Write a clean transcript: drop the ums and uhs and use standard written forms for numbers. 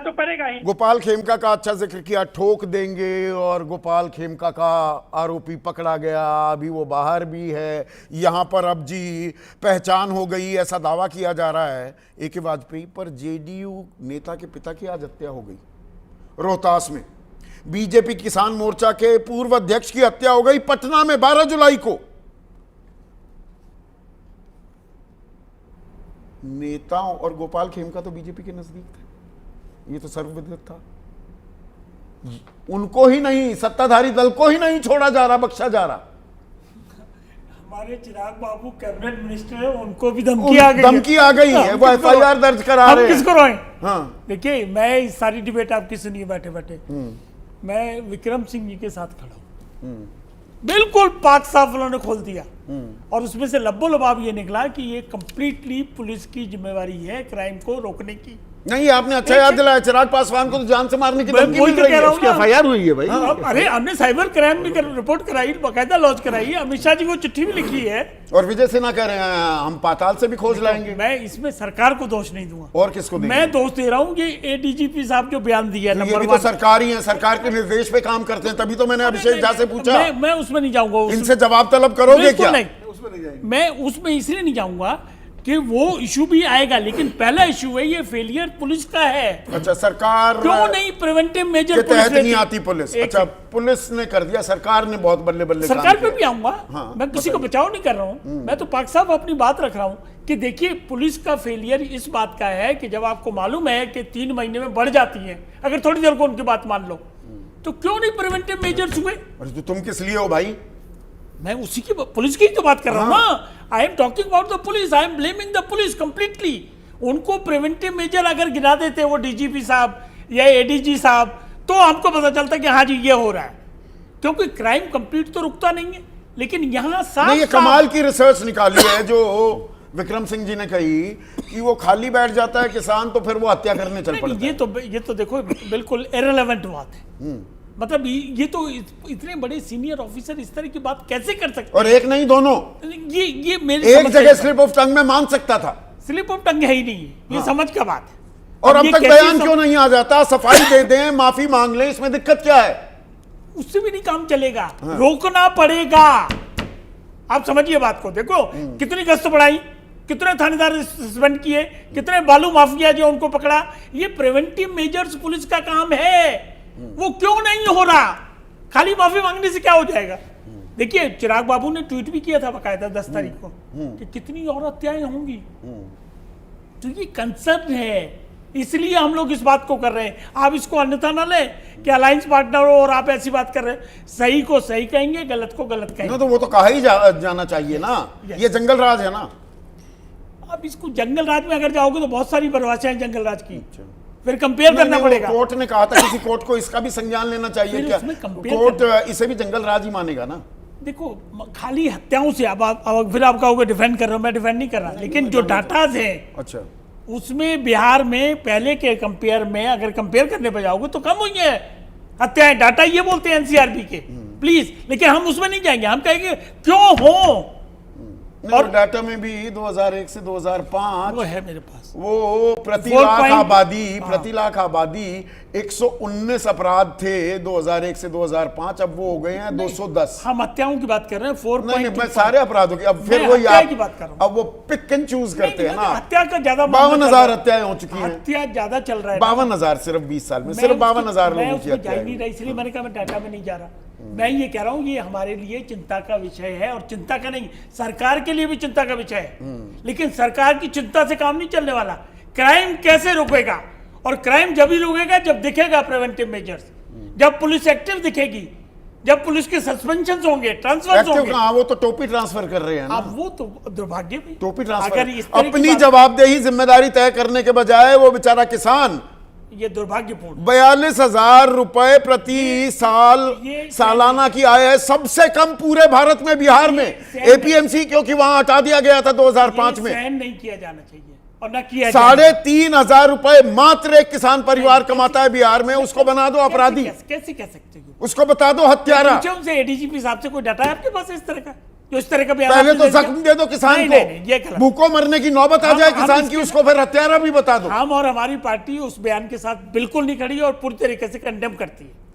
तो पड़ेगा ही। गोपाल खेमका का अच्छा जिक्र किया, ठोक देंगे, और गोपाल खेमका का आरोपी पकड़ा गया, अभी वो बाहर भी है, यहां पर अब जी पहचान हो गई, ऐसा दावा किया जा रहा है। AK वाजपेयी पर जेडीयू नेता के पिता की आज हत्या हो गई रोहतास में। बीजेपी किसान मोर्चा के पूर्व अध्यक्ष की हत्या हो गई पटना में 12 जुलाई को। नेताओं और गोपाल खेमका तो बीजेपी के नजदीक थे, ये तो सर्वविदित था। उनको ही नहीं, सत्ताधारी दल को ही नहीं छोड़ा जा रहा, बख्शा जा रहा। हमारे चिराग बाबू कैबिनेट मिनिस्टर है, उनको भी धमकी आ गई है, वो FIR दर्ज करा रहे हैं। हम किसको रोएं? हाँ, देखिए, मैं इस सारी डिबेट आपकी सुनिए बैठे बैठे, मैं विक्रम सिंह जी के साथ खड़ा हूं। बिल्कुल पाक साफ उन्होंने खोल दिया, और उसमें से लब्बो लबाब ये निकला कि ये कंप्लीटली पुलिस की जिम्मेवारी है क्राइम को रोकने की। नहीं, आपने अच्छा याद दिलाया, चिराग पासवान को तो जान से मारने की धमकी मिल रही है, उसकी FIR हुई है भाई। अरे हमने साइबर क्राइम भी रिपोर्ट कराई, बाकायदा लॉन्च कराई है, अमित शाह जी को चिट्ठी भी लिखी है, और विजय सिन्हा कह रहे हैं हम पाताल से भी खोज लाएंगे। मैं इसमें सरकार को दोष नहीं दूंगा, और किसको देंगे? मैं दोष दे रहा हूँ कि ADGP साहब जो बयान दिया है, ये भी तो सरकार ही है, सरकार के निर्देश पे काम करते हैं, तभी तो मैंने अभिषेक झा से पूछा। मैं उसमें नहीं जाऊंगा, इनसे जवाब तलब करोगे क्या? मैं उसमें इसलिए नहीं जाऊंगा कि वो इशू भी आएगा, लेकिन पहला इशू है ये फेलियर पुलिस का है। अच्छा, सरकार क्यों नहीं प्रिवेंटिव मेजर के तहत नहीं आती पुलिस? अच्छा, पुलिस ने कर दिया, सरकार ने बहुत बल्ले बल्ले सरकार पे भी आऊंगा। हाँ, मैं किसी को बचाव नहीं कर रहा हूं, मैं तो पाक साहब अपनी बात रख रहा हूं कि देखिए, पुलिस का फेलियर इस बात का है कि जब आपको मालूम है कि 3 महीने में बढ़ जाती है, अगर थोड़ी देर को उनकी बात मान लो, तो क्यों नहीं प्रिवेंटिव मेजर्स हुए? तो तुम किस लिए हो भाई? मैं उसी की पुलिस की तो बात कर रहा हूं ना। I am talking about the police, I am blaming the police completely. उनको प्रिवेंटिव मेजर अगर गिरा देते वो DGP साहब या ADG साहब, तो हमको पता चलता कि हाँ जी ये हो रहा है, क्योंकि क्राइम कंप्लीट तो रुकता नहीं है। लेकिन यहाँ साफ ये कमाल की रिसर्च निकाली है जो विक्रम सिंह जी ने कही कि वो खाली बैठ जाता है किसान तो फिर वो हत्या करने चल पड़ता है। ये तो देखो बिल्कुल इररिलेवेंट बात है। मतलब ये तो इतने बड़े सीनियर ऑफिसर इस तरह की बात कैसे कर सकते? और एक नहीं, दोनों। ये मेरे एक जगह स्लिप ऑफ टंग में मान सकता था, स्लिप ऑफ टंग है ही नहीं, ये समझ का बात है। और अब तक बयान क्यों नहीं आ जाता? सफाई दे दें, माफी मांग लें, इसमें दिक्कत क्या है? उससे भी नहीं काम चलेगा, रोकना पड़ेगा। आप समझिए बात को। देखो कितनी गश्त बढ़ाई, कितने थानेदार सस्पेंड किए, कितने बालू माफिया जो उनको पकड़ा। ये प्रिवेंटिव मेजर्स पुलिस का काम है, वो क्यों नहीं हो रहा? खाली माफी मांगने से क्या हो जाएगा? देखिए, चिराग बाबू ने ट्वीट भी किया था बकायदा 10 तारीख को कि कितनी और हत्याएं होंगी। तो ये कंसर्न है, इसलिए हम लोग इस बात को कर रहे हैं। आप इसको अन्यथा ना ले कि अलायंस पार्टनर हो और आप ऐसी बात कर रहे हैं। सही को सही कहेंगे, गलत को गलत कहेंगे। तो वो तो कहा ही जाना चाहिए ना। ये जंगल राज है ना। अब इसको जंगल राज में अगर जाओगे तो बहुत सारी परिभाषाएं जंगल राज की, फिर कंपेयर करना पड़ेगा। कोर्ट ने कहा था, किसी कोर्ट को इसका भी संज्ञान लेना चाहिए क्या? कोर्ट इसे भी जंगल राज ही मानेगा ना। देखो, खाली हत्याओं से अब फिर आप कहोगे डिफेंड कर रहा हूं, मैं डिफेंड नहीं कर रहा, लेकिन जो डाटाज है, अच्छा, उसमें बिहार में पहले के कंपेयर में अगर कंपेयर करने पर जाओगे तो कम हुई है हत्याएं। डाटा ये बोलते हैं NCRB के, प्लीज। लेकिन हम उसमें नहीं जाएंगे, हम कहेंगे क्यों हो। और डाटा में भी 2001 से 2005 वो है मेरे पास, वो प्रति लाख आबादी 119 अपराध थे 2001 से 2005, अब वो हो गए हैं 210। हम हत्याओं की बात कर रहे हैं। 4.2 मैं सारे अपराधों की, अब फिर वही आप की बात कर रहा हूं। अब वो पिक एंड चूज करते हैं ना। हत्या का ज्यादा 52,000 हत्याएं हो चुकी हैं। हत्या ज्यादा चल रहा है, 52,000 सिर्फ 20 साल में, सिर्फ 52,000 लोगों की हत्या। इसलिए मैंने कहा मैं डाटा में नहीं जा रहा। मैं ये कह रहा हूं ये हमारे लिए चिंता का विषय है, और चिंता का नहीं, सरकार के लिए भी चिंता का विषय है। लेकिन सरकार की चिंता से काम नहीं चलने वाला। क्राइम कैसे रोकेगा? और क्राइम जब ही रोकेगा जब दिखेगा प्रिवेंटिव मेजर्स, जब पुलिस एक्टिव दिखेगी, जब पुलिस के सस्पेंशन होंगे, ट्रांसफर होंगे। वो तो टोपी ट्रांसफर कर रहे हैं ना। अब वो तो दुर्भाग्य भी, टोपी ट्रांसफर, अपनी जवाबदेही जिम्मेदारी तय करने के बजाय वो बेचारा किसान, ये दुर्भाग्यपूर्ण। 42,000 रुपए प्रति साल सालाना की आय है, सबसे कम पूरे भारत में बिहार में। APMC क्योंकि वहां हटा दिया गया था 2005 में। सहन नहीं किया जाना चाहिए और ना किया। 3,500 रुपए मात्र एक किसान परिवार कमाता है बिहार में, उसको बना दो अपराधी। कैसे कह सकते हो? उसको बता दो हत्यारा। उनसे ADGP साहब से कोई डाटा है आपके पास इस तरह का? जो इस तरह का बयान पहले आपने तो दे दिया। जख्म दे दो किसान नहीं, को, नहीं, नहीं, ये गलत। भूखों मरने की नौबत आ जाए किसान की, उसको फिर हत्यारा भी बता दो। हम और हमारी पार्टी उस बयान के साथ बिल्कुल नहीं खड़ी और पूरी तरीके से कंडेम करती है।